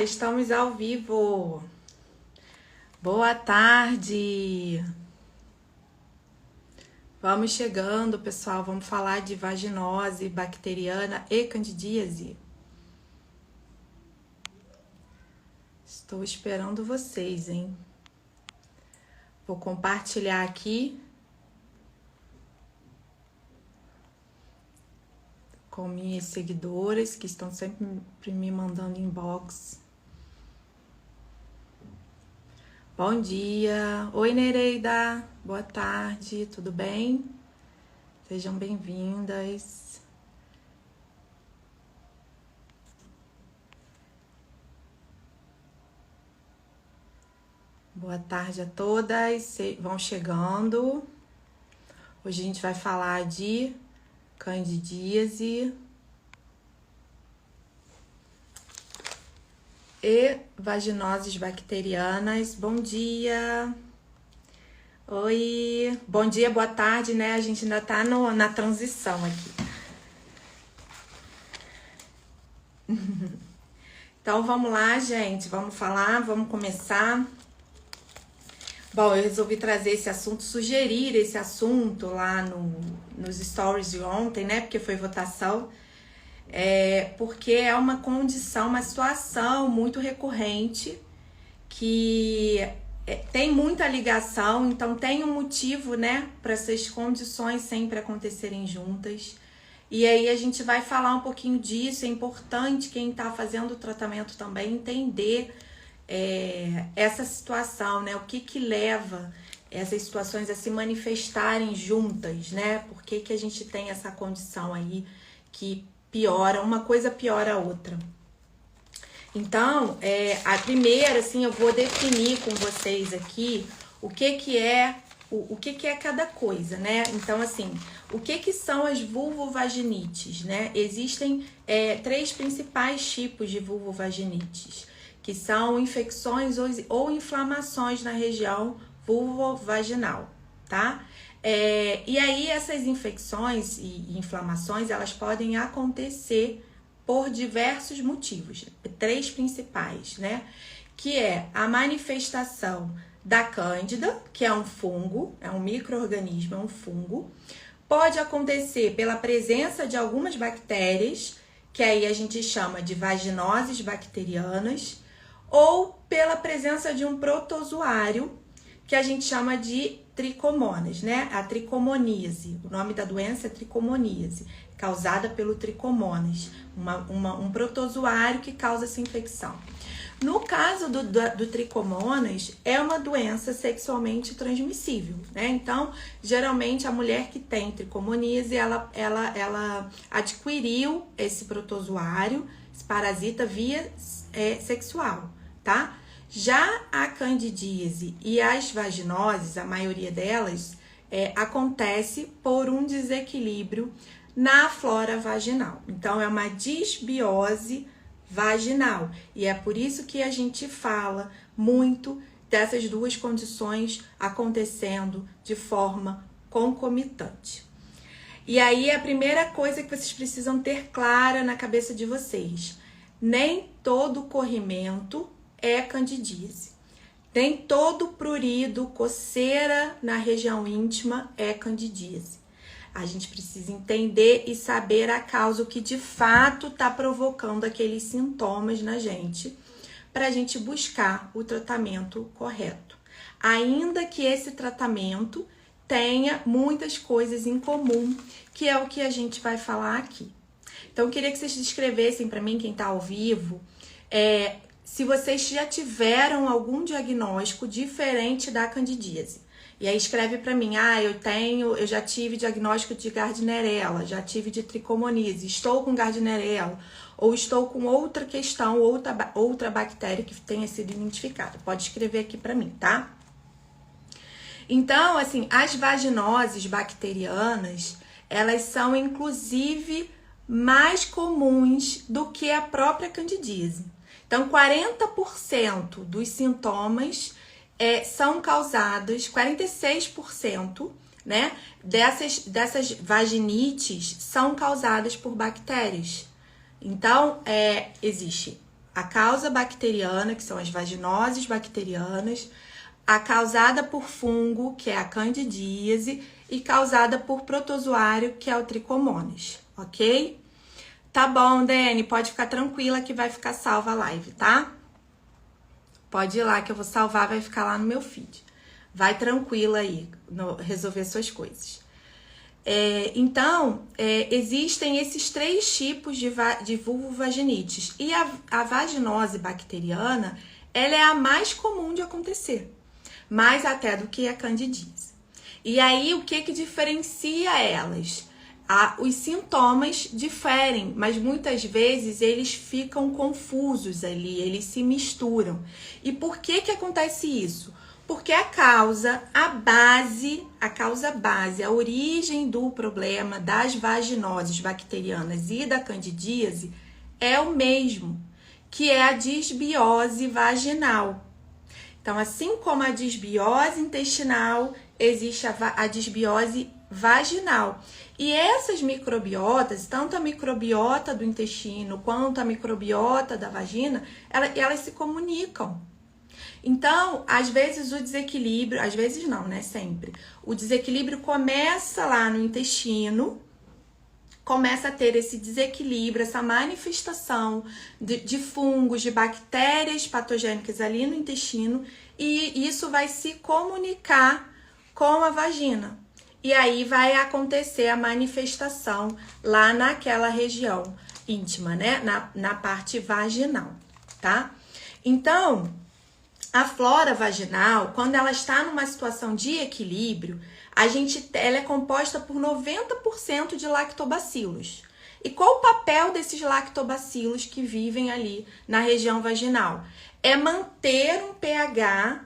Estamos ao vivo. Boa tarde. Vamos chegando, pessoal. Vamos falar de vaginose bacteriana e candidíase. Estou esperando vocês, hein? Vou compartilhar aqui com minhas seguidoras que estão sempre me mandando inbox. Bom dia! Oi, Nereida! Boa tarde, tudo bem? Sejam bem-vindas. Boa tarde a todas, vão chegando. Hoje a gente vai falar de candidíase e vaginoses bacterianas. Bom dia! Oi! Bom dia, boa tarde, né? A gente ainda tá na transição aqui. Então vamos lá, gente, vamos falar, vamos começar. Bom, eu resolvi trazer esse assunto, sugerir esse assunto lá nos stories de ontem, né? Porque foi votação. Porque é uma condição, uma situação muito recorrente que tem muita ligação, então tem um motivo, né? Para essas condições sempre acontecerem juntas. E aí a gente vai falar um pouquinho disso. É importante quem está fazendo o tratamento também entender essa situação, né? O que leva essas situações a se manifestarem juntas, né? Por que a gente tem essa condição aí que piora, uma coisa piora a outra. Então, a primeira, assim, eu vou definir com vocês aqui o que é cada coisa, né? Então, assim, o que são as vulvovaginites, né? Existem 3 principais tipos de vulvovaginites, que são infecções ou inflamações na região vulvovaginal, tá? E aí essas infecções e inflamações, elas podem acontecer por diversos motivos, 3 principais, né? Que é a manifestação da cândida, que é um fungo, é um micro-organismo, é um fungo. Pode acontecer pela presença de algumas bactérias, que aí a gente chama de vaginoses bacterianas, ou pela presença de um protozoário, que a gente chama de tricomonas, né? A tricomoníase. O nome da doença é tricomoníase, causada pelo tricomonas, um protozoário que causa essa infecção. No caso do tricomonas, é uma doença sexualmente transmissível, né? Então, geralmente, a mulher que tem tricomoníase, ela adquiriu esse protozoário, esse parasita, via sexual, tá? Já a candidíase e as vaginoses, a maioria delas, acontece por um desequilíbrio na flora vaginal. Então, é uma disbiose vaginal. E é por isso que a gente fala muito dessas 2 condições acontecendo de forma concomitante. E aí, a primeira coisa que vocês precisam ter clara na cabeça de vocês: nem todo corrimento é candidíase. Nem todo prurido, coceira na região íntima é candidíase. A gente precisa entender e saber a causa, o que de fato está provocando aqueles sintomas na gente, para a gente buscar o tratamento correto. Ainda que esse tratamento tenha muitas coisas em comum, que é o que a gente vai falar aqui. Então, eu queria que vocês descrevessem para mim, quem está ao vivo, se vocês já tiveram algum diagnóstico diferente da candidíase. E aí escreve para mim: eu já tive diagnóstico de Gardnerella, já tive de tricomoníase, estou com Gardnerella, ou estou com outra questão, outra bactéria que tenha sido identificada. Pode escrever aqui para mim, tá? Então, assim, as vaginoses bacterianas, elas são inclusive mais comuns do que a própria candidíase. Então, 40% dos sintomas são causados, 46%, né, dessas vaginites são causadas por bactérias. Então, existe a causa bacteriana, que são as vaginoses bacterianas, a causada por fungo, que é a candidíase, e causada por protozoário, que é o tricomonas, ok? Tá bom, Dani, pode ficar tranquila que vai ficar salva a live, tá? Pode ir lá que eu vou salvar, vai ficar lá no meu feed. Vai tranquila aí, resolver suas coisas. Então, existem esses 3 tipos de vulvovaginites. E a vaginose bacteriana, ela é a mais comum de acontecer. Mais até do que a candidíase. E aí, o que diferencia elas? Os sintomas diferem, mas muitas vezes eles ficam confusos ali, eles se misturam. E por que acontece isso? Porque a causa base, a origem do problema das vaginoses bacterianas e da candidíase é o mesmo, que é a disbiose vaginal. Então, assim como a disbiose intestinal, existe a disbiose vaginal. E essas microbiotas, tanto a microbiota do intestino quanto a microbiota da vagina, elas se comunicam. Então, às vezes o desequilíbrio, às vezes não, né? Sempre. O desequilíbrio começa lá no intestino, começa a ter esse desequilíbrio, essa manifestação de fungos, de bactérias patogênicas ali no intestino, e isso vai se comunicar com a vagina. E aí vai acontecer a manifestação lá naquela região íntima, né? Na parte vaginal, tá? Então, a flora vaginal, quando ela está numa situação de equilíbrio, ela é composta por 90% de lactobacilos. E qual o papel desses lactobacilos que vivem ali na região vaginal? É manter um pH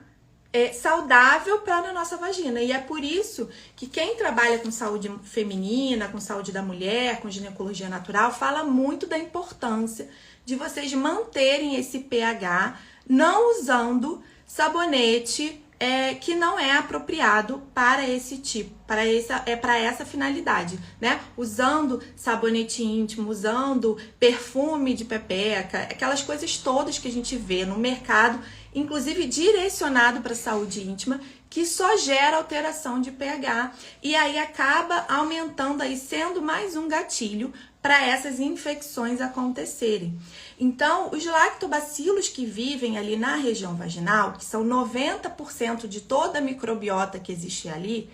saudável para a nossa vagina. E é por isso que quem trabalha com saúde feminina, com saúde da mulher, com ginecologia natural, fala muito da importância de vocês manterem esse pH, não usando sabonete que não é apropriado para esse tipo, para essa finalidade, né? Usando sabonete íntimo, usando perfume de pepeca, aquelas coisas todas que a gente vê no mercado, inclusive direcionado para a saúde íntima, que só gera alteração de pH e aí acaba aumentando aí, sendo mais um gatilho para essas infecções acontecerem. Então, os lactobacilos que vivem ali na região vaginal, que são 90% de toda a microbiota que existe ali,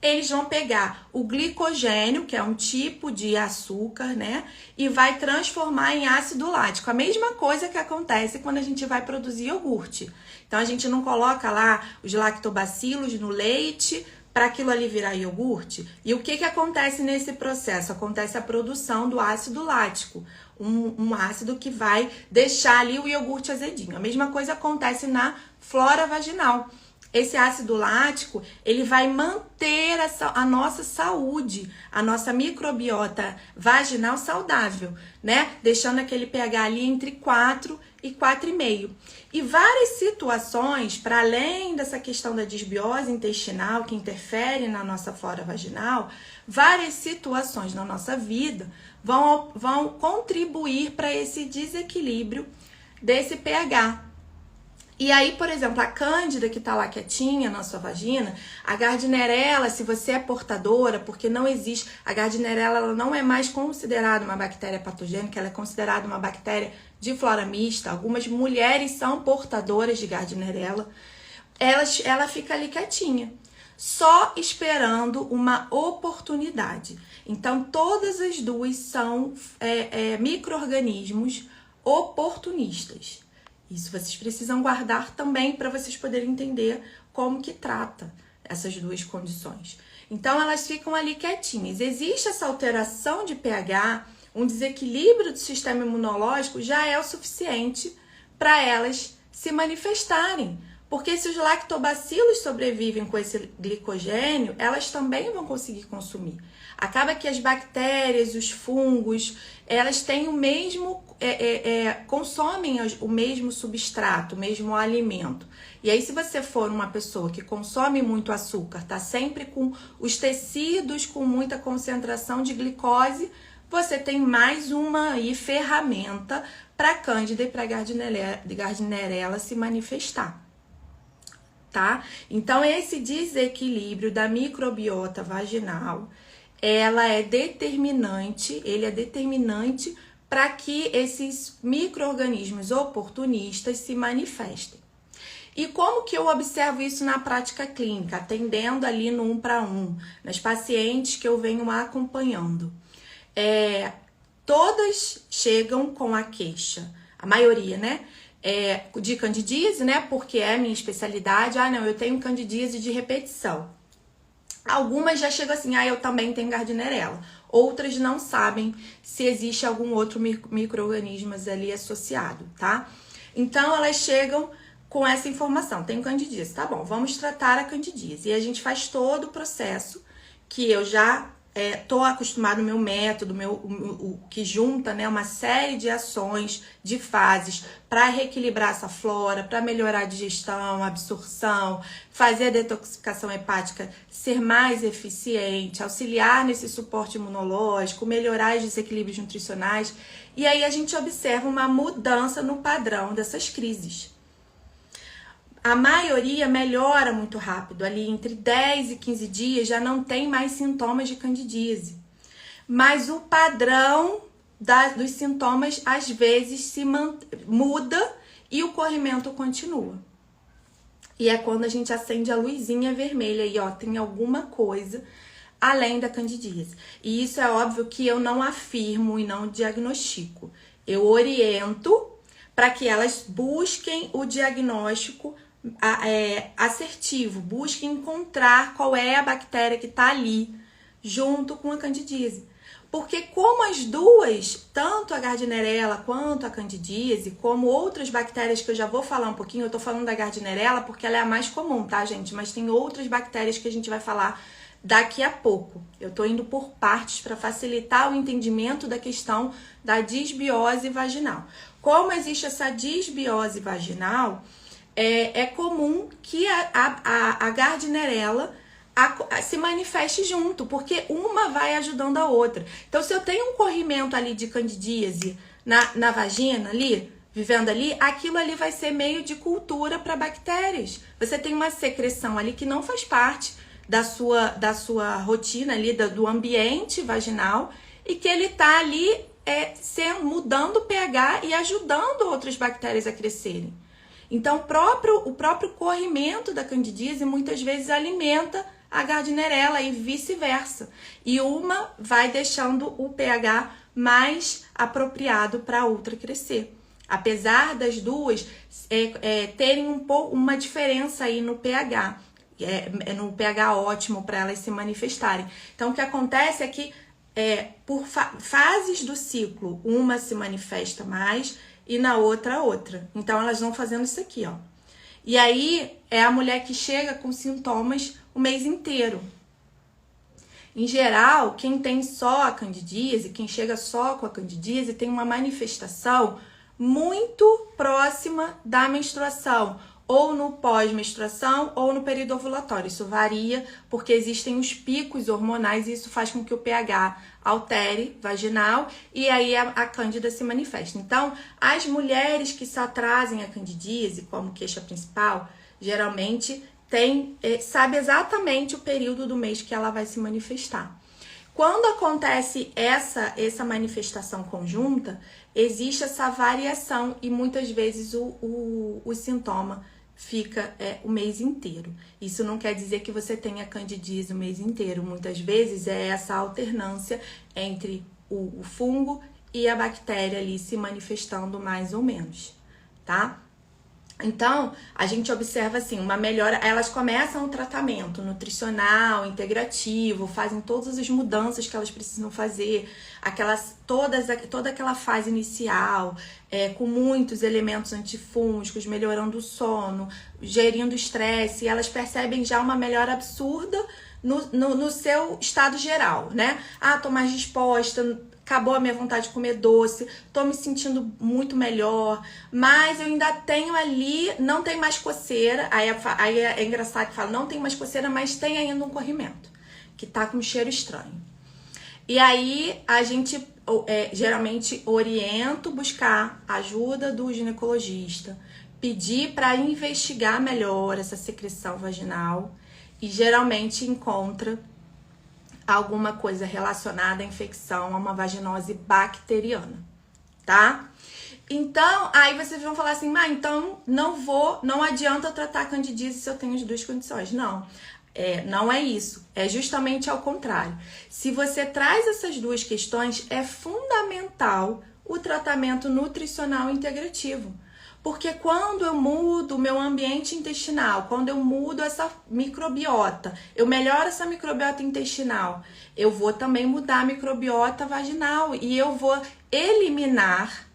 eles vão pegar o glicogênio, que é um tipo de açúcar, né? E vai transformar em ácido lático. A mesma coisa que acontece quando a gente vai produzir iogurte. Então, a gente não coloca lá os lactobacilos no leite para aquilo ali virar iogurte. E o que acontece nesse processo? Acontece a produção do ácido lático, um ácido que vai deixar ali o iogurte azedinho. A mesma coisa acontece na flora vaginal. Esse ácido lático, ele vai manter a nossa saúde, a nossa microbiota vaginal saudável, né? Deixando aquele pH ali entre 4 e 4,5. E várias situações, para além dessa questão da disbiose intestinal que interfere na nossa flora vaginal, várias situações na nossa vida vão contribuir para esse desequilíbrio desse pH. E aí, por exemplo, a cândida que tá lá quietinha na sua vagina, a gardnerella, se você é portadora, porque não existe, a gardnerella ela não é mais considerada uma bactéria patogênica, ela é considerada uma bactéria de flora mista. Algumas mulheres são portadoras de gardnerella, ela fica ali quietinha, só esperando uma oportunidade. Então, todas as duas são micro-organismos oportunistas. Isso vocês precisam guardar também para vocês poderem entender como que trata essas duas condições. Então, elas ficam ali quietinhas. Existe essa alteração de pH, um desequilíbrio do sistema imunológico já é o suficiente para elas se manifestarem. Porque se os lactobacilos sobrevivem com esse glicogênio, elas também vão conseguir consumir. Acaba que as bactérias, os fungos, elas têm o mesmo, consomem o mesmo substrato, o mesmo alimento. E aí, se você for uma pessoa que consome muito açúcar, tá sempre com os tecidos com muita concentração de glicose, você tem mais uma aí, ferramenta para Cândida e para Gardnerella se manifestar. Tá? Então, esse desequilíbrio da microbiota vaginal, ele é determinante para que esses micro-organismos oportunistas se manifestem. E como que eu observo isso na prática clínica, atendendo ali no 1 para 1, nas pacientes que eu venho acompanhando? Todas chegam com a queixa, a maioria, né? De candidíase, né? Porque é a minha especialidade. Ah, não, eu tenho candidíase de repetição. Algumas já chegam assim, eu também tenho Gardnerella. Outras não sabem se existe algum outro micro-organismo ali associado, tá? Então, elas chegam com essa informação, tenho candidíase, tá bom, vamos tratar a candidíase. E a gente faz todo o processo que eu já tô acostumado, o meu método, que junta, né, uma série de ações, de fases, para reequilibrar essa flora, para melhorar a digestão, a absorção, fazer a detoxificação hepática ser mais eficiente, auxiliar nesse suporte imunológico, melhorar os desequilíbrios nutricionais. E aí a gente observa uma mudança no padrão dessas crises. A maioria melhora muito rápido, ali entre 10 e 15 dias já não tem mais sintomas de candidíase. Mas o padrão dos sintomas às vezes muda e o corrimento continua. E é quando a gente acende a luzinha vermelha e tem alguma coisa além da candidíase. E isso é óbvio que eu não afirmo e não diagnostico. Eu oriento para que elas busquem o diagnóstico assertivo, busque encontrar qual é a bactéria que está ali junto com a candidíase. Porque como as duas, tanto a Gardnerella quanto a candidíase, como outras bactérias que eu já vou falar um pouquinho, eu tô falando da Gardnerella porque ela é a mais comum, tá, gente? Mas tem outras bactérias que a gente vai falar daqui a pouco. Eu tô indo por partes para facilitar o entendimento da questão da disbiose vaginal. Como existe essa disbiose vaginal, é comum que a Gardnerella se manifeste junto, porque uma vai ajudando a outra. Então, se eu tenho um corrimento ali de candidíase na vagina ali, vivendo ali, aquilo ali vai ser meio de cultura para bactérias. Você tem uma secreção ali que não faz parte da sua rotina ali, do ambiente vaginal, e que ele tá ali mudando o pH e ajudando outras bactérias a crescerem. Então, o próprio corrimento da candidíase muitas vezes alimenta a Gardnerella e vice-versa. E uma vai deixando o pH mais apropriado para a outra crescer. Apesar das duas terem uma diferença aí no pH, no pH ótimo para elas se manifestarem. Então, o que acontece é que por fases do ciclo, uma se manifesta mais e na outra. Então, elas vão fazendo isso aqui, ó. E aí, é a mulher que chega com sintomas o mês inteiro. Em geral, quem tem só a candidíase, quem chega só com a candidíase, tem uma manifestação muito próxima da menstruação, ou no pós-menstruação, ou no período ovulatório. Isso varia, porque existem os picos hormonais e isso faz com que o pH altere vaginal e aí a cândida se manifesta. Então, as mulheres que só trazem a candidíase como queixa principal, geralmente sabe exatamente o período do mês que ela vai se manifestar. Quando acontece essa manifestação conjunta, existe essa variação e muitas vezes o sintoma fica o mês inteiro. Isso não quer dizer que você tenha candidíase o mês inteiro. Muitas vezes é essa alternância entre o fungo e a bactéria ali se manifestando mais ou menos, tá? Então, a gente observa assim, uma melhora, elas começam o tratamento nutricional, integrativo, fazem todas as mudanças que elas precisam fazer, toda aquela fase inicial, com muitos elementos antifúngicos, melhorando o sono, gerindo o estresse, e elas percebem já uma melhora absurda no seu estado geral, né? Tô mais disposta, acabou a minha vontade de comer doce, tô me sentindo muito melhor, mas eu ainda tenho ali, não tem mais coceira, aí é engraçado que fala, não tem mais coceira, mas tem ainda um corrimento, que tá com um cheiro estranho. E aí a gente geralmente oriento buscar ajuda do ginecologista, pedir para investigar melhor essa secreção vaginal e geralmente encontra alguma coisa relacionada à infecção, a uma vaginose bacteriana, tá? Então, aí vocês vão falar assim, mas então não adianta eu tratar a candidíase se eu tenho as duas condições. Não, não é isso. É justamente ao contrário. Se você traz essas duas questões, é fundamental o tratamento nutricional integrativo. Porque quando eu mudo o meu ambiente intestinal, quando eu mudo essa microbiota, eu melhoro essa microbiota intestinal, eu vou também mudar a microbiota vaginal e eu vou eliminar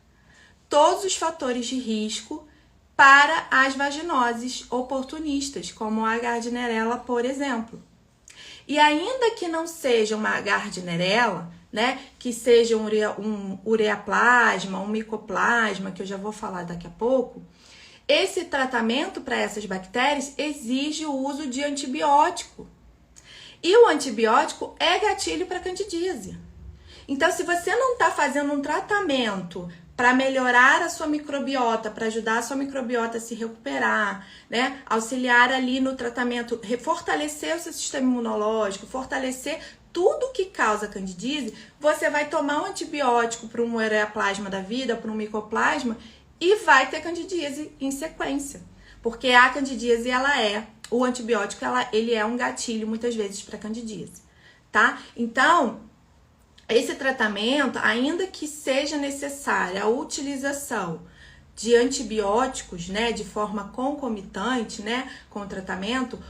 todos os fatores de risco para as vaginoses oportunistas, como a Gardnerella, por exemplo. E ainda que não seja uma Gardnerella, né, que seja um ureaplasma, um micoplasma, que eu já vou falar daqui a pouco, esse tratamento para essas bactérias exige o uso de antibiótico. E o antibiótico é gatilho para candidíase. Então, se você não está fazendo um tratamento para melhorar a sua microbiota, para ajudar a sua microbiota a se recuperar, né? Auxiliar ali no tratamento, fortalecer o seu sistema imunológico, fortalecer tudo que causa candidíase, você vai tomar um antibiótico para um ureaplasma da vida, para um micoplasma, e vai ter candidíase em sequência. Porque a candidíase, o antibiótico, ele é um gatilho, muitas vezes, para candidíase, tá? Então, esse tratamento, ainda que seja necessária a utilização de antibióticos, né, de forma concomitante, né, com o tratamento,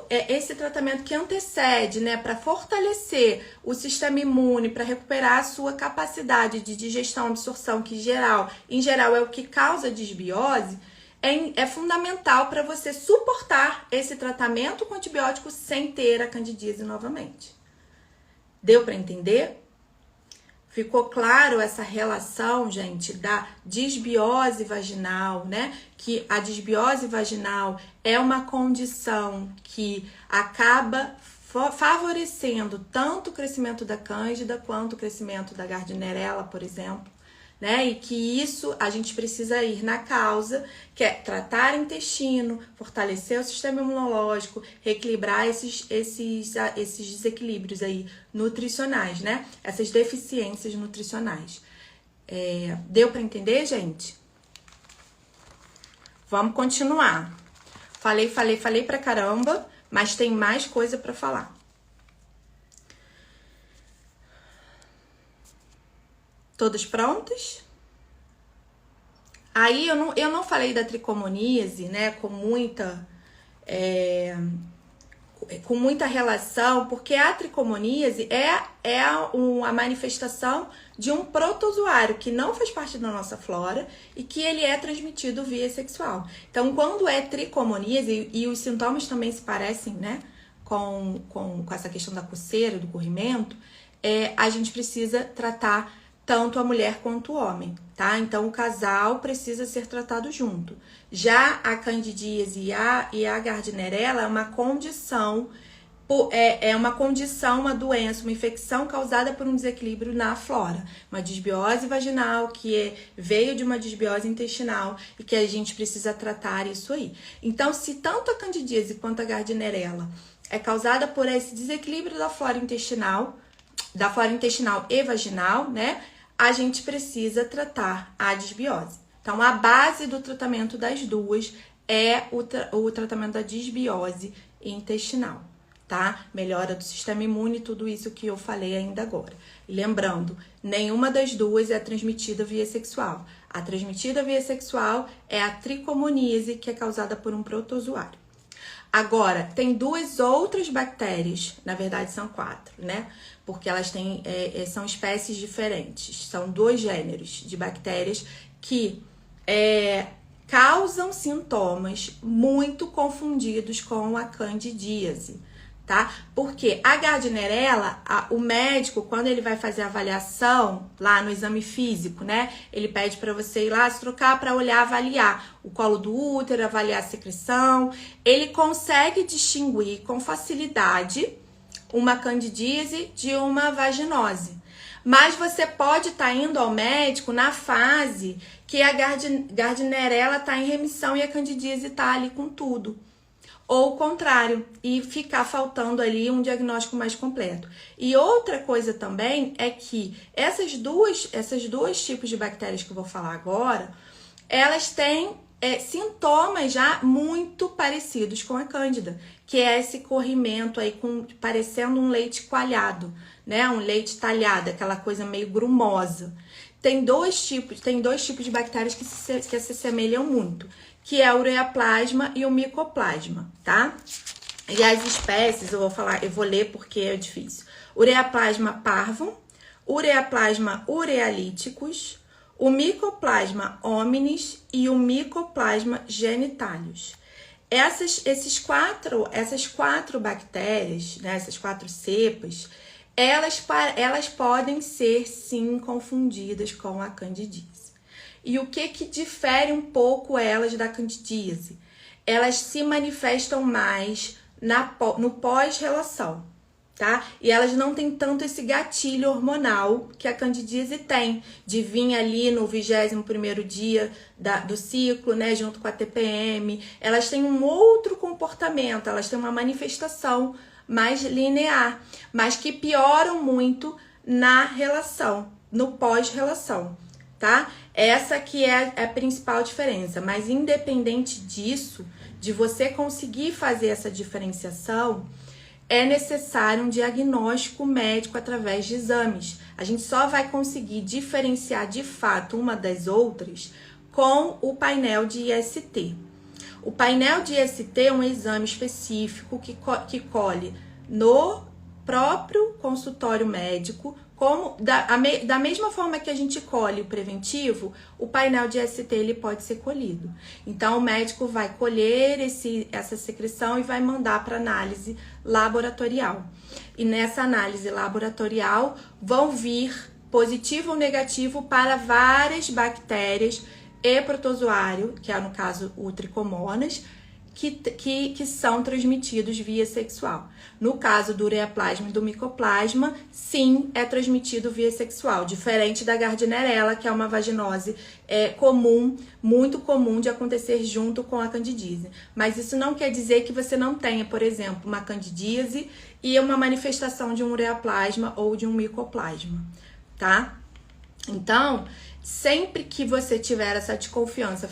esse tratamento que antecede, né, para fortalecer o sistema imune, para recuperar a sua capacidade de digestão, absorção, que em geral é o que causa disbiose, é fundamental para você suportar esse tratamento com antibiótico sem ter a candidíase novamente. Deu para entender? Ficou claro essa relação, gente, da disbiose vaginal, né? Que a disbiose vaginal é uma condição que acaba favorecendo tanto o crescimento da cândida quanto o crescimento da Gardnerella, por exemplo, né? E que isso a gente precisa ir na causa, que é tratar o intestino, fortalecer o sistema imunológico, reequilibrar esses desequilíbrios aí nutricionais, né? Essas deficiências nutricionais. Deu para entender, gente? Vamos continuar. Falei pra caramba, mas tem mais coisa para falar. Todas prontas? Aí eu não falei da tricomoníase, né, com muita relação, porque a tricomoníase é a manifestação de um protozoário que não faz parte da nossa flora e que ele é transmitido via sexual. Então, quando é tricomoníase, e os sintomas também se parecem, né, com essa questão da coceira, do corrimento, a gente precisa tratar tanto a mulher quanto o homem, tá? Então, o casal precisa ser tratado junto. Já a candidíase e a Gardnerella é uma condição, uma doença, uma infecção causada por um desequilíbrio na flora. Uma disbiose vaginal que veio de uma disbiose intestinal e que a gente precisa tratar isso aí. Então, se tanto a candidíase quanto a Gardnerella é causada por esse desequilíbrio da flora intestinal e vaginal, né? A gente precisa tratar a disbiose. Então, a base do tratamento das duas é o tratamento da disbiose intestinal, tá? Melhora do sistema imune, tudo isso que eu falei ainda agora. E lembrando, nenhuma das duas é transmitida via sexual. A transmitida via sexual é a tricomoníase, que é causada por um protozoário. Agora, tem duas outras bactérias, na verdade são 4, né? Porque elas são espécies diferentes, são 2 gêneros de bactérias que causam sintomas muito confundidos com a candidíase, tá? Porque a Gardnerella, o médico, quando ele vai fazer a avaliação lá no exame físico, né? Ele pede para você ir lá se trocar para olhar, avaliar o colo do útero, avaliar a secreção. Ele consegue distinguir com facilidade uma candidíase de uma vaginose. Mas você pode estar indo ao médico na fase que a Gardnerella está em remissão e a candidíase está ali com tudo. Ou o contrário, e ficar faltando ali um diagnóstico mais completo. E outra coisa também é que essas duas tipos de bactérias que eu vou falar agora, elas têm sintomas já muito parecidos com a cândida, que é esse corrimento aí parecendo um leite coalhado, né? Um leite talhado, aquela coisa meio grumosa. Tem dois tipos de bactérias que se assemelham muito, que é o ureaplasma e o micoplasma, tá? E as espécies, eu vou ler porque é difícil. Ureaplasma parvum, ureaplasma urealíticos, o micoplasma hominis e o micoplasma genitalius. Essas quatro bactérias, né, essas 4 cepas, elas podem ser sim confundidas com a candidíase. E o que difere um pouco elas da candidíase? Elas se manifestam mais no pós-relação, tá? E elas não têm tanto esse gatilho hormonal que a candidíase tem, de vir ali no 21º dia do ciclo, né, junto com a TPM. Elas têm um outro comportamento, elas têm uma manifestação mais linear, mas que pioram muito na relação, no pós-relação, tá? Essa que é a principal diferença, mas independente disso, de você conseguir fazer essa diferenciação, é necessário um diagnóstico médico através de exames. A gente só vai conseguir diferenciar de fato uma das outras com o painel de IST. O painel de IST é um exame específico que colhe no próprio consultório médico, como da mesma forma que a gente colhe o preventivo, o painel de IST ele pode ser colhido. Então, o médico vai colher essa secreção e vai mandar para análise laboratorial. E nessa análise laboratorial vão vir positivo ou negativo para várias bactérias e protozoário, que é no caso o Trichomonas, que são transmitidos via sexual. No caso do ureaplasma e do micoplasma, sim, é transmitido via sexual, diferente da Gardnerella, que é uma vaginose comum, muito comum de acontecer junto com a candidíase. Mas isso não quer dizer que você não tenha, por exemplo, uma candidíase e uma manifestação de um ureaplasma ou de um micoplasma, tá? Então, sempre que você tiver essa desconfiança,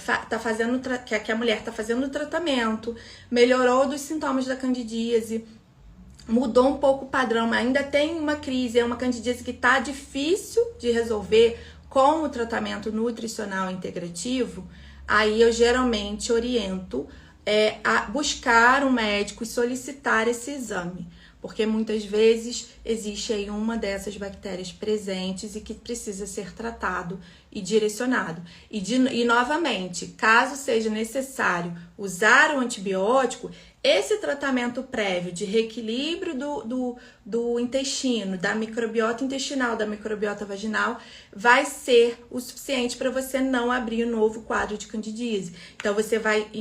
que a mulher está fazendo o tratamento, melhorou dos sintomas da candidíase, mudou um pouco o padrão, ainda tem uma crise, é uma candidíase que está difícil de resolver com o tratamento nutricional integrativo, aí eu geralmente oriento a buscar um médico e solicitar esse exame. Porque muitas vezes existe aí uma dessas bactérias presentes e que precisa ser tratado e direcionado. E novamente, caso seja necessário usar o antibiótico, esse tratamento prévio de reequilíbrio do intestino, da microbiota intestinal, da microbiota vaginal, vai ser o suficiente para você não abrir um novo quadro de candidíase. Então, você vai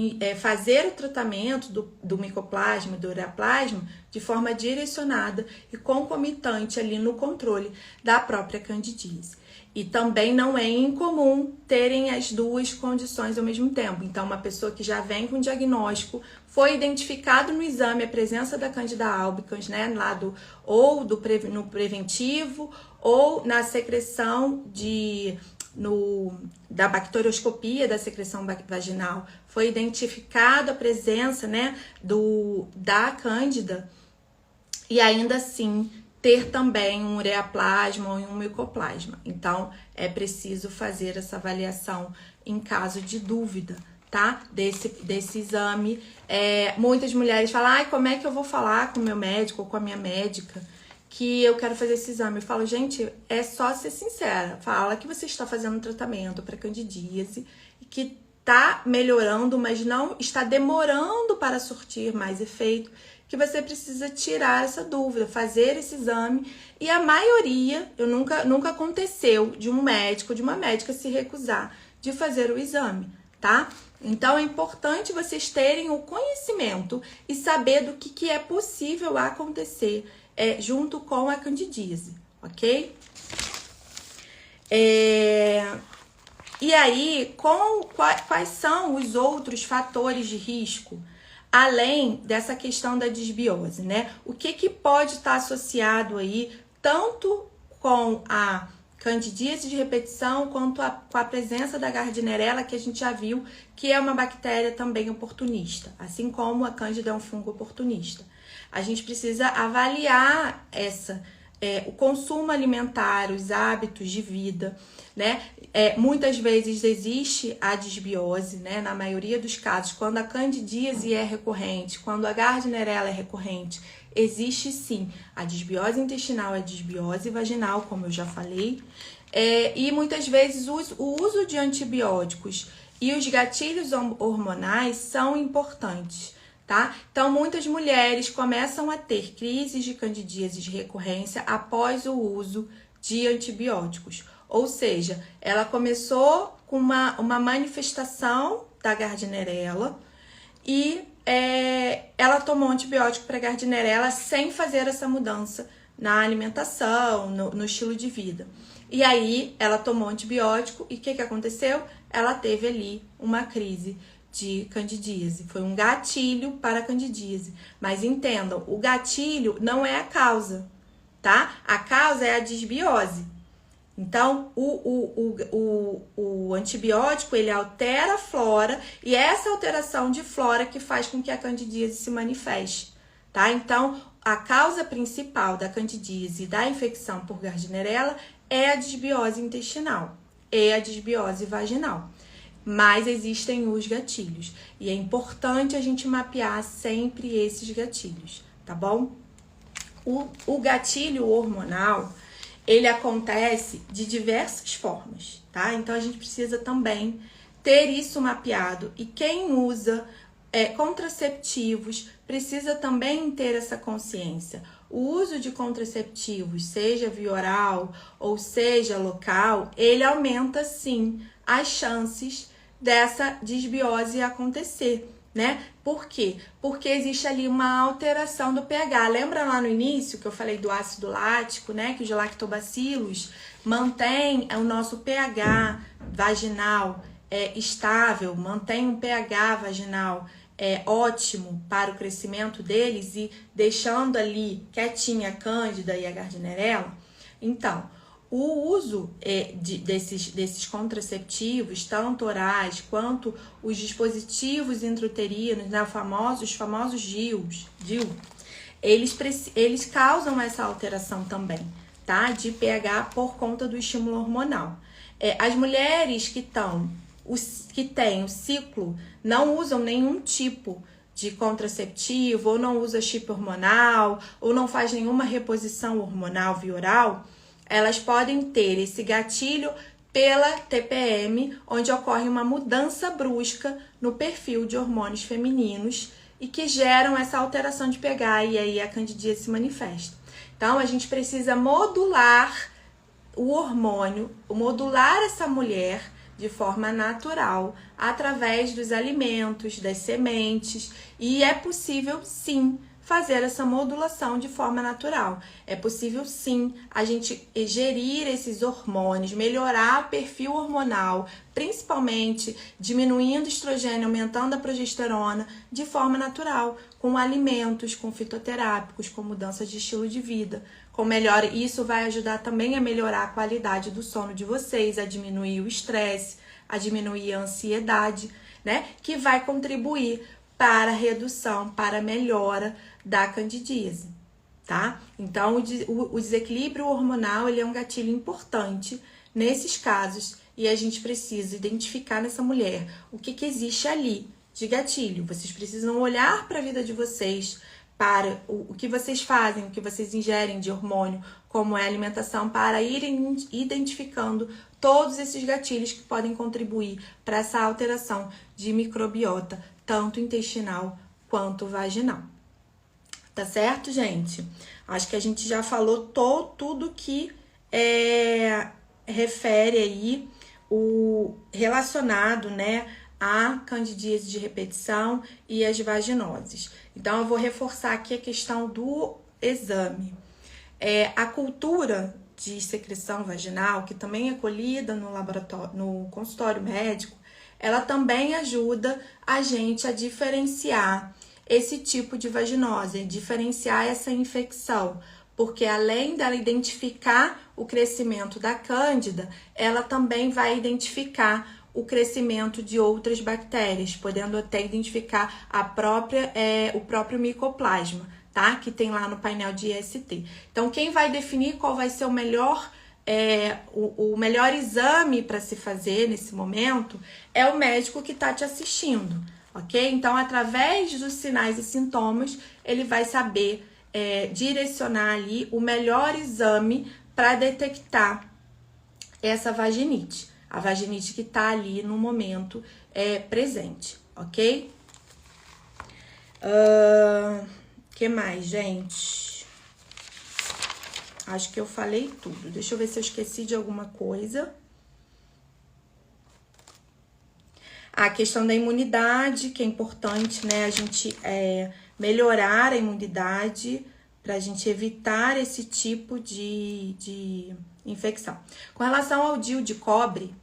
fazer o tratamento do micoplasma e do ureaplasma de forma direcionada e concomitante ali no controle da própria candidíase. E também não é incomum terem as duas condições ao mesmo tempo. Então, uma pessoa que já vem com diagnóstico, foi identificado no exame a presença da Candida albicans, né, no preventivo, ou na secreção da bacterioscopia da secreção vaginal, foi identificada a presença, né, da Cândida, e ainda assim ter também um ureaplasma e um micoplasma. Então, é preciso fazer essa avaliação em caso de dúvida, tá? Desse exame. Muitas mulheres falam, ai, como é que eu vou falar com o meu médico ou com a minha médica que eu quero fazer esse exame? Eu falo, gente, é só ser sincera. Fala que você está fazendo um tratamento para candidíase e que está melhorando, mas não está demorando para surtir mais efeito, que você precisa tirar essa dúvida, fazer esse exame. E a maioria, nunca aconteceu de um médico, de uma médica se recusar de fazer o exame, tá? Então, é importante vocês terem o conhecimento e saber do que é possível acontecer junto com a candidíase, ok? E aí, quais são os outros fatores de risco, além dessa questão da desbiose, né? O que pode estar associado aí, tanto com a candidíase de repetição, quanto com a presença da Gardnerella, que a gente já viu que é uma bactéria também oportunista, assim como a Cândida é um fungo oportunista. A gente precisa avaliar o consumo alimentar, os hábitos de vida, né? Muitas vezes existe a desbiose, né? Na maioria dos casos, quando a candidíase é recorrente, quando a Gardnerella é recorrente, existe sim a desbiose intestinal, a desbiose vaginal, como eu já falei, e muitas vezes o uso de antibióticos e os gatilhos hormonais são importantes. Tá? Então, muitas mulheres começam a ter crises de candidíase de recorrência após o uso de antibióticos. Ou seja, ela começou com uma manifestação da Gardnerella e ela tomou antibiótico para Gardnerella sem fazer essa mudança na alimentação, no estilo de vida. E aí, ela tomou antibiótico e o que aconteceu? Ela teve ali uma crise de candidíase. Foi um gatilho para a candidíase. Mas entendam, o gatilho não é a causa, tá? A causa é a desbiose. Então, o antibiótico, ele altera a flora e é essa alteração de flora que faz com que a candidíase se manifeste, tá? Então, a causa principal da candidíase e da infecção por Gardnerella é a desbiose intestinal e a desbiose vaginal. Mas existem os gatilhos. E é importante a gente mapear sempre esses gatilhos, tá bom? O gatilho hormonal, ele acontece de diversas formas, tá? Então, a gente precisa também ter isso mapeado. E quem usa contraceptivos precisa também ter essa consciência. O uso de contraceptivos, seja via oral ou seja local, ele aumenta, sim, as chances dessa desbiose acontecer, né? Por quê? Porque existe ali uma alteração do pH. Lembra lá no início que eu falei do ácido lático, né? Que os lactobacilos mantêm o nosso pH vaginal estável, mantém um pH vaginal ótimo para o crescimento deles e deixando ali quietinha a Cândida e a Gardnerella. Então, o uso desses contraceptivos, tanto orais quanto os dispositivos intrauterinos, né, os famosos DIU, eles causam essa alteração também, tá? De pH por conta do estímulo hormonal. As mulheres que têm o ciclo não usam nenhum tipo de contraceptivo, ou não usa chip hormonal, ou não faz nenhuma reposição hormonal via oral, elas podem ter esse gatilho pela TPM, onde ocorre uma mudança brusca no perfil de hormônios femininos e que geram essa alteração de pH e aí a candidíase se manifesta. Então, a gente precisa modular o hormônio, modular essa mulher de forma natural, através dos alimentos, das sementes, e é possível, sim, fazer essa modulação de forma natural. É possível, sim, a gente gerir esses hormônios, melhorar o perfil hormonal, principalmente diminuindo o estrogênio, aumentando a progesterona, de forma natural, com alimentos, com fitoterápicos, com mudanças de estilo de vida. Isso vai ajudar também a melhorar a qualidade do sono de vocês, a diminuir o estresse, a diminuir a ansiedade, né? Que vai contribuir para a redução, para a melhora da candidíase, tá? Então, o desequilíbrio hormonal, ele é um gatilho importante nesses casos e a gente precisa identificar nessa mulher o que existe ali de gatilho. Vocês precisam olhar para a vida de vocês, para o que vocês fazem, o que vocês ingerem de hormônio, como é a alimentação, para irem identificando todos esses gatilhos que podem contribuir para essa alteração de microbiota, tanto intestinal quanto vaginal. Tá certo, gente? Acho que a gente já falou tudo que refere aí o relacionado, né, a candidíase de repetição e as vaginoses. Então, eu vou reforçar aqui a questão do exame. A cultura de secreção vaginal, que também é colhida no laboratório, no consultório médico, ela também ajuda a gente a diferenciar esse tipo de vaginose, diferenciar essa infecção, porque além dela identificar o crescimento da cândida, ela também vai identificar o crescimento de outras bactérias, podendo até identificar o próprio micoplasma, tá? Que tem lá no painel de IST. Então, quem vai definir qual vai ser o melhor exame para se fazer nesse momento é o médico que está te assistindo, ok? Então, através dos sinais e sintomas, ele vai saber direcionar ali o melhor exame para detectar essa vaginite. A vaginite que tá ali no momento presente, ok? Que mais, gente? Acho que eu falei tudo. Deixa eu ver se eu esqueci de alguma coisa. A questão da imunidade, que é importante, né? A gente melhorar a imunidade pra gente evitar esse tipo de infecção. Com relação ao DIU de cobre,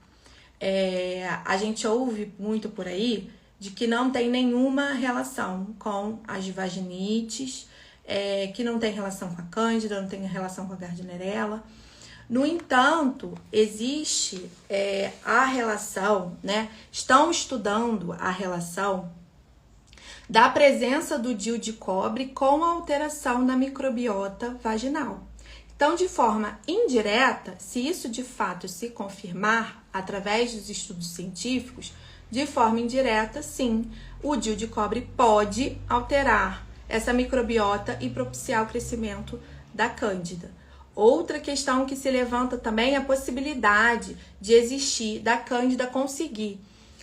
a gente ouve muito por aí de que não tem nenhuma relação com as vaginites, que não tem relação com a cândida, não tem relação com a gardnerella. No entanto, existe a relação, né? Estão estudando a relação da presença do DIU de cobre com a alteração da microbiota vaginal. Então, de forma indireta, se isso de fato se confirmar através dos estudos científicos, de forma indireta, sim, o DIU de cobre pode alterar essa microbiota e propiciar o crescimento da cândida. Outra questão que se levanta também é a possibilidade de existir da cândida conseguir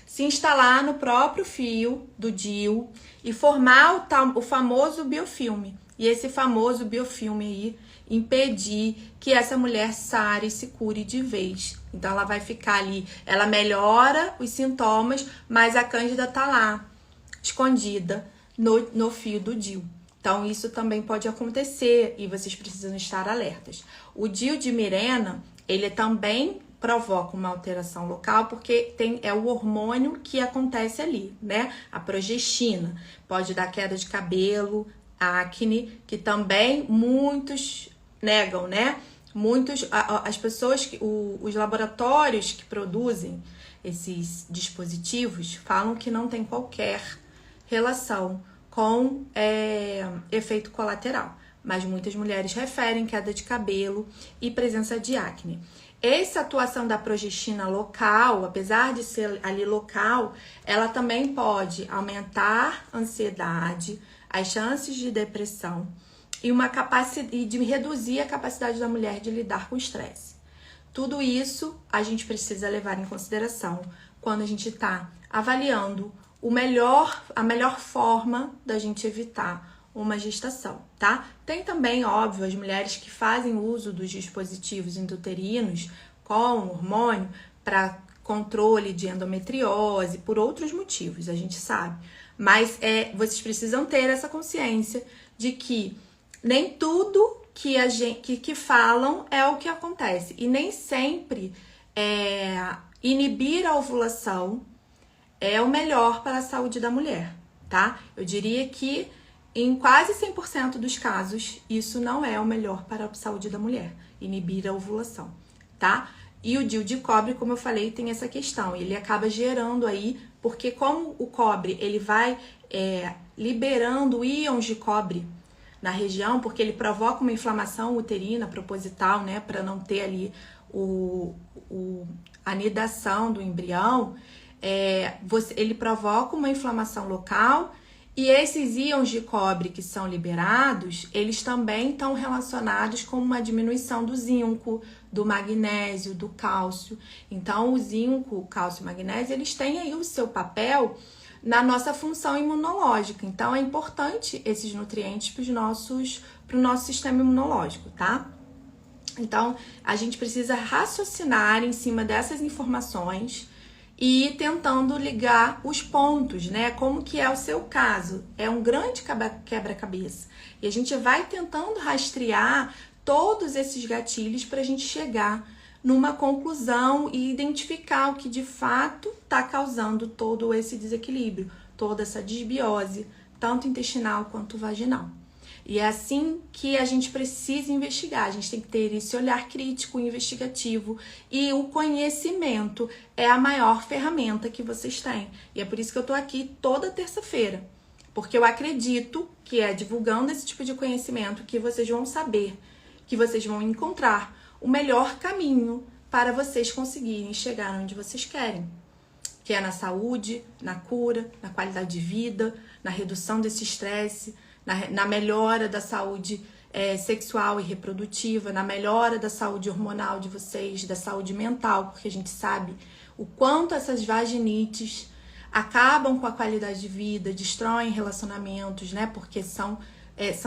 se instalar no próprio fio do DIU e formar o famoso biofilme. E esse famoso biofilme aí impedir que essa mulher sare e se cure de vez. Então ela vai ficar ali, ela melhora os sintomas, mas a cândida tá lá, escondida no fio do DIU. Então isso também pode acontecer e vocês precisam estar alertas. O DIU de Mirena, ele também provoca uma alteração local, porque é o hormônio que acontece ali, né? A progestina pode dar queda de cabelo, acne, que também muitos negam, né? As pessoas, os laboratórios que produzem esses dispositivos falam que não tem qualquer relação com efeito colateral, mas muitas mulheres referem queda de cabelo e presença de acne. Essa atuação da progestina local, apesar de ser ali local, ela também pode aumentar a ansiedade, as chances de depressão e de reduzir a capacidade da mulher de lidar com o estresse. Tudo isso a gente precisa levar em consideração quando a gente está avaliando a melhor forma da gente evitar uma gestação, tá? Tem também, óbvio, as mulheres que fazem uso dos dispositivos intrauterinos com hormônio para controle de endometriose, por outros motivos, a gente sabe. Mas vocês precisam ter essa consciência de que nem tudo que falam é o que acontece. E nem sempre inibir a ovulação é o melhor para a saúde da mulher, tá? Eu diria que em quase 100% dos casos, isso não é o melhor para a saúde da mulher, inibir a ovulação, tá? E o DIU de cobre, como eu falei, tem essa questão. Ele acaba gerando aí, porque como o cobre, ele vai liberando íons de cobre na região, porque ele provoca uma inflamação uterina proposital, né? Para não ter ali a anidação do embrião, ele provoca uma inflamação local. E esses íons de cobre que são liberados, eles também estão relacionados com uma diminuição do zinco, do magnésio, do cálcio. Então, o zinco, o cálcio e o magnésio, eles têm aí o seu papel na nossa função imunológica. Então, é importante esses nutrientes para o nosso sistema imunológico, tá? Então, a gente precisa raciocinar em cima dessas informações e ir tentando ligar os pontos, né? Como que é o seu caso? É um grande quebra-cabeça. E a gente vai tentando rastrear todos esses gatilhos para a gente chegar numa conclusão e identificar o que de fato está causando todo esse desequilíbrio, toda essa desbiose, tanto intestinal quanto vaginal. E é assim que a gente precisa investigar, a gente tem que ter esse olhar crítico, investigativo, e o conhecimento é a maior ferramenta que vocês têm. E é por isso que eu tô aqui toda terça-feira, porque eu acredito que é divulgando esse tipo de conhecimento que vocês vão saber, que vocês vão encontrar o melhor caminho para vocês conseguirem chegar onde vocês querem, que é na saúde, na cura, na qualidade de vida, na redução desse estresse, na melhora da saúde sexual e reprodutiva, na melhora da saúde hormonal de vocês, da saúde mental, porque a gente sabe o quanto essas vaginites acabam com a qualidade de vida, destroem relacionamentos, né? Porque são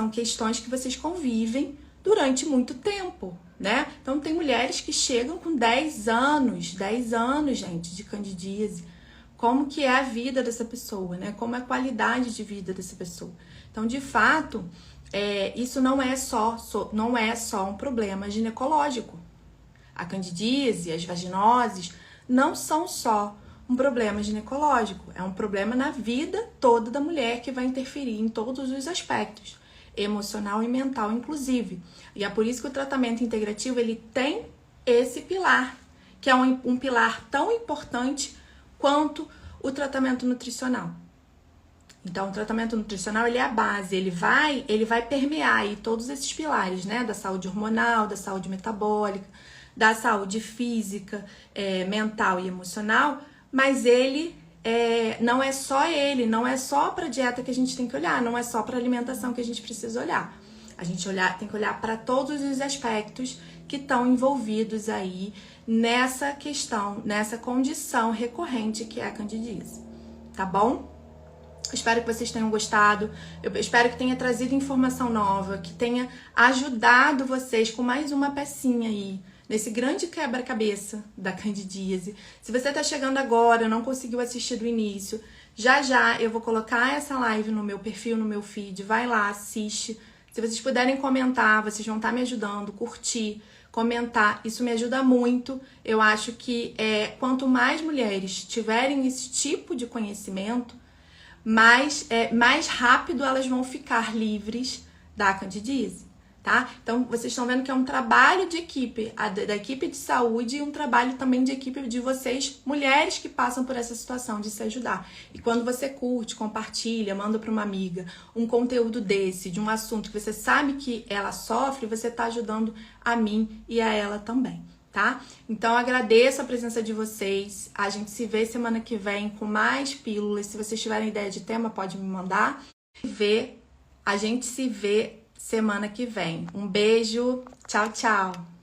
questões que vocês convivem durante muito tempo, né? Então tem mulheres que chegam com 10 anos, gente, de candidíase. Como que é a vida dessa pessoa, né? Como é a qualidade de vida dessa pessoa. Então, de fato, isso não é só um problema ginecológico. A candidíase, as vaginoses, não são só um problema ginecológico. É um problema na vida toda da mulher que vai interferir em todos os aspectos, emocional e mental, inclusive. E é por isso que o tratamento integrativo, ele tem esse pilar, que é um pilar tão importante quanto o tratamento nutricional. Então, o tratamento nutricional, ele é a base, ele vai permear aí todos esses pilares, né? Da saúde hormonal, da saúde metabólica, da saúde física, mental e emocional, mas ele não é só para dieta que a gente tem que olhar, não é só para alimentação que a gente precisa olhar. A gente tem que olhar para todos os aspectos que estão envolvidos aí nessa questão, nessa condição recorrente que é a candidíase, tá bom? Espero que vocês tenham gostado, eu espero que tenha trazido informação nova, que tenha ajudado vocês com mais uma pecinha aí, nesse grande quebra-cabeça da candidíase. Se você tá chegando agora, não conseguiu assistir do início, já eu vou colocar essa live no meu perfil, no meu feed, vai lá, assiste. Se vocês puderem comentar, vocês vão estar me ajudando, curtir, comentar, isso me ajuda muito. Eu acho que quanto mais mulheres tiverem esse tipo de conhecimento, mais rápido elas vão ficar livres da candidíase, tá? Então, vocês estão vendo que é um trabalho de equipe, da equipe de saúde, e um trabalho também de equipe de vocês, mulheres que passam por essa situação, de se ajudar. E quando você curte, compartilha, manda para uma amiga um conteúdo desse, de um assunto que você sabe que ela sofre, você tá ajudando a mim e a ela também, tá? Então, agradeço a presença de vocês. A gente se vê semana que vem com mais pílulas. Se vocês tiverem ideia de tema, pode me mandar. A gente se vê semana que vem. Um beijo. Tchau, tchau.